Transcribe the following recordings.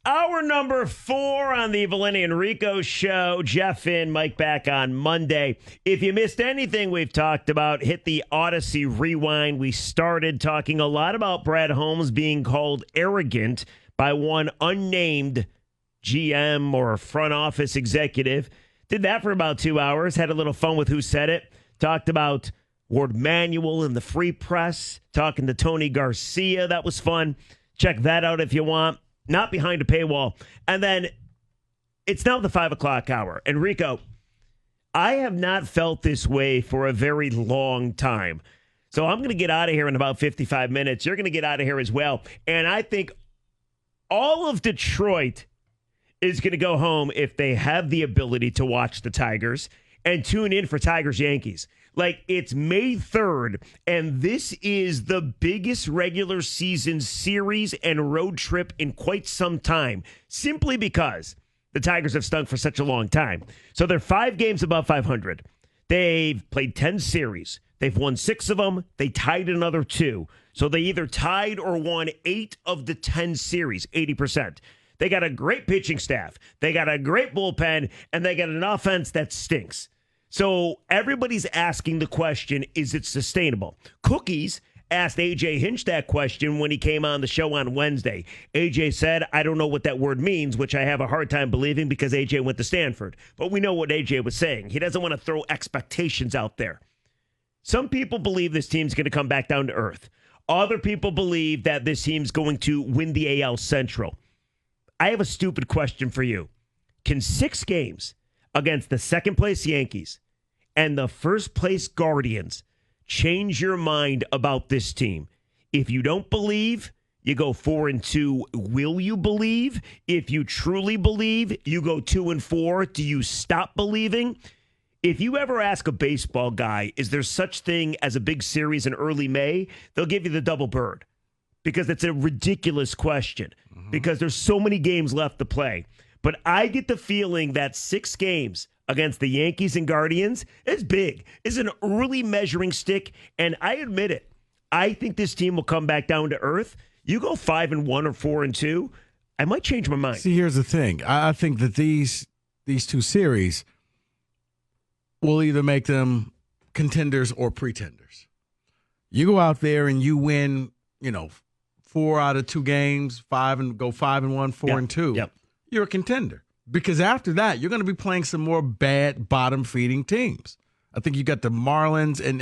Hour number 4 on the Valenti and Rico show. Jeff in, Mike back on Monday. If you missed anything we've talked about, hit the Odyssey rewind. We started talking a lot about Brad Holmes being called arrogant by one unnamed GM or front office executive. Did that for about 2 hours. Had a little fun with who said it. Talked about Ward Manuel and the Free Press. Talking to Tony Garcia. That was fun. Check that out if you want. Not behind a paywall. And then it's now the 5 o'clock hour. And Rico, I have not felt this way for a very long time. So I'm going to get out of here in about 55 minutes. You're going to get out of here as well. And I think all of Detroit is going to go home if they have the ability to watch the Tigers and tune in for Tigers Yankees. Like, it's May 3rd, and this is the biggest regular season series and road trip in quite some time, simply because the Tigers have stunk for such a long time. So they're 5 games above 500. They've played 10 series. They've won 6 of them. They tied another 2. So they either tied or won 8 of the 10 series, 80%. They got a great pitching staff. They got a great bullpen, and they got an offense that stinks. So everybody's asking the question, is it sustainable? Cookies asked A.J. Hinch that question when he came on the show on Wednesday. A.J. said, I don't know what that word means, which I have a hard time believing because A.J. went to Stanford. But we know what A.J. was saying. He doesn't want to throw expectations out there. Some people believe this team's going to come back down to earth. Other people believe that this team's going to win the AL Central. I have a stupid question for you. Can 6 games against the second-place Yankees and the first-place Guardians change your mind about this team? If you don't believe, you go 4-2. Will you believe? If you truly believe, you go 2-4. Do you stop believing? If you ever ask a baseball guy, is there such thing as a big series in early May? They'll give you the double bird because it's a ridiculous question because there's so many games left to play. But I get the feeling that 6 games against the Yankees and Guardians is big. It's an early measuring stick, and I admit it. I think this team will come back down to earth. You go 5-1 or 4-2, I might change my mind. See, here's the thing. I think that these 2 series will either make them contenders or pretenders. You go out there and you win, 4 out of 2 games, 5-1, 4-2. Yep. You're a contender. Because after that, you're going to be playing some more bad bottom-feeding teams. I think you got the Marlins and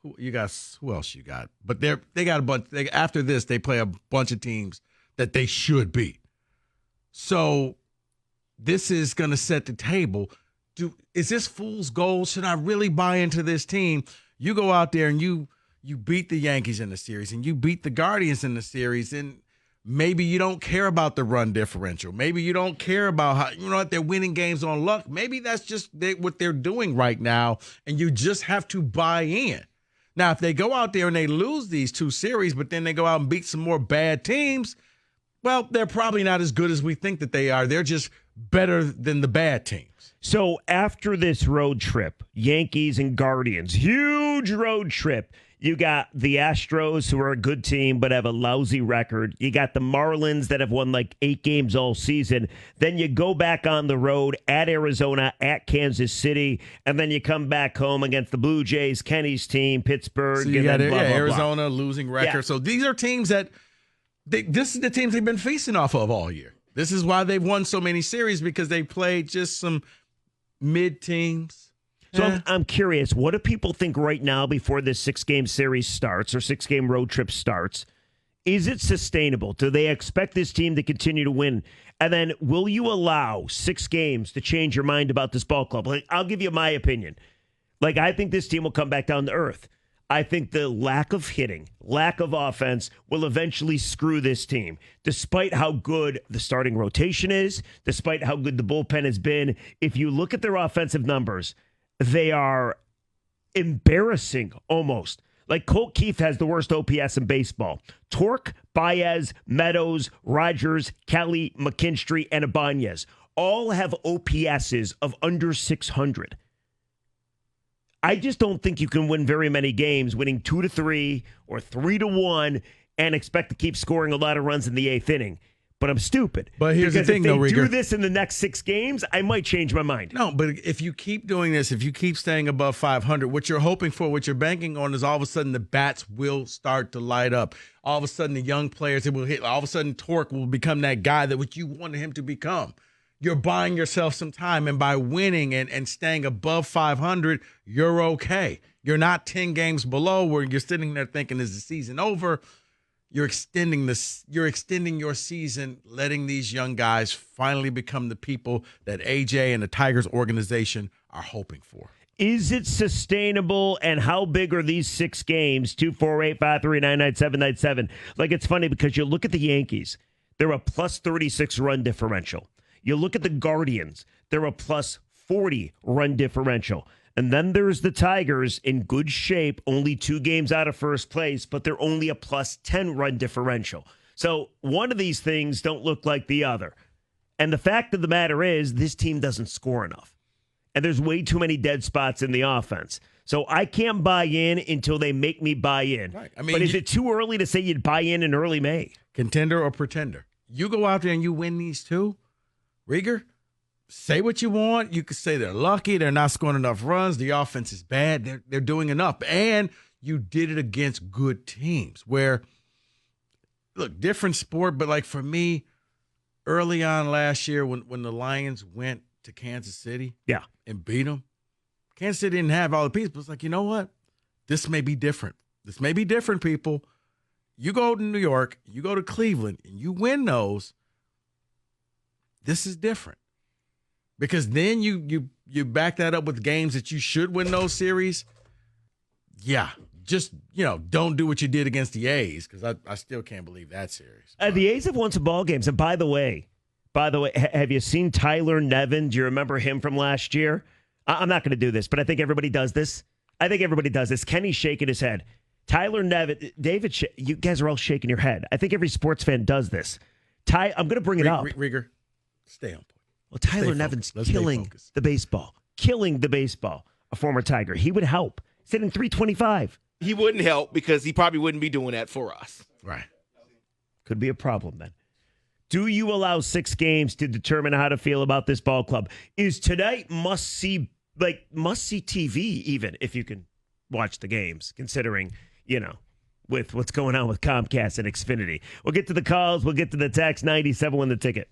who else you got? But they got a bunch. After this, they play a bunch of teams that they should beat. So this is going to set the table. Is this fool's gold? Should I really buy into this team? You go out there and you beat the Yankees in the series and you beat the Guardians in the series, and maybe you don't care about the run differential. Maybe you don't care about how, they're winning games on luck. Maybe that's just what they're doing right now, and you just have to buy in. Now, if they go out there and they lose these 2 series, but then they go out and beat some more bad teams, well, they're probably not as good as we think that they are. They're just better than the bad teams. So after this road trip, Yankees and Guardians, huge road trip. You got the Astros, who are a good team but have a lousy record. You got the Marlins that have won like 8 games all season. Then you go back on the road at Arizona, at Kansas City, and then you come back home against the Blue Jays, Kenny's team, Pittsburgh. So you got blah. Arizona losing record. Yeah. So these are teams that this is the teams they've been feasting off of all year. This is why they've won so many series, because they played just some mid teams. So I'm curious, what do people think right now before this 6-game series starts or 6-game road trip starts? Is it sustainable? Do they expect this team to continue to win? And then will you allow 6 games to change your mind about this ball club? Like, I'll give you my opinion. Like, I think this team will come back down to earth. I think the lack of hitting, lack of offense will eventually screw this team. Despite how good the starting rotation is, despite how good the bullpen has been, if you look at their offensive numbers, they are embarrassing almost. Like, Colt Keith has the worst OPS in baseball. Torque, Baez, Meadows, Rogers, Kelly, McKinstry, and Ibanez all have OPSs of under 600. I just don't think you can win very many games winning 2-3 or 3-1 and expect to keep scoring a lot of runs in the 8th inning. But I'm stupid. But here's because the thing, if they though, do Rieger. this in the next 6 games, I might change my mind. No, but if you keep doing this, if you keep staying above 500, what you're hoping for, what you're banking on is all of a sudden the bats will start to light up. All of a sudden the young players, it will hit. All of a sudden Torque will become that guy that what you wanted him to become. You're buying yourself some time, and by winning and staying above 500, you're okay. You're not 10 games below where you're sitting there thinking, is the season over? You're extending your season, letting these young guys finally become the people that AJ and the Tigers organization are hoping for. Is it sustainable, and how big are these 6 games? 248-539-9797. Like, it's funny because you look at the Yankees, they're a plus 36 run differential. You look at the Guardians, they're a plus 40 run differential. And then there's the Tigers in good shape, only 2 games out of first place, but they're only a plus 10 run differential. So one of these things don't look like the other. And the fact of the matter is, this team doesn't score enough. And there's way too many dead spots in the offense. So I can't buy in until they make me buy in. Right. I mean, but is it too early to say you'd buy in early May? Contender or pretender? You go out there and you win these 2, Rieger, say what you want. You could say they're lucky. They're not scoring enough runs. The offense is bad. They're doing enough. And you did it against good teams where, look, different sport, but like for me, early on last year when the Lions went to Kansas City and beat them, Kansas City didn't have all the pieces, but it's like, you know what? This may be different. This may be different, people. You go to New York, you go to Cleveland, and you win those. This is different. Because then you back that up with games that you should win those series. Yeah, just, don't do what you did against the A's, because I still can't believe that series. The A's have won some ball games. And by the way, have you seen Tyler Nevin? Do you remember him from last year? I'm not going to do this, but I think everybody does this. Kenny's shaking his head. Tyler Nevin, David, you guys are all shaking your head. I think every sports fan does this. I'm going to bring it up. Rieger, stay on point. Well, Tyler Nevin's killing the baseball. A former Tiger. He would help. He's hitting 325. He wouldn't help because he probably wouldn't be doing that for us. Right. Could be a problem then. Do you allow 6 games to determine how to feel about this ball club? Is tonight must-see TV, even if you can watch the games, considering, with what's going on with Comcast and Xfinity. We'll get to the calls. We'll get to the text. 97 win the ticket.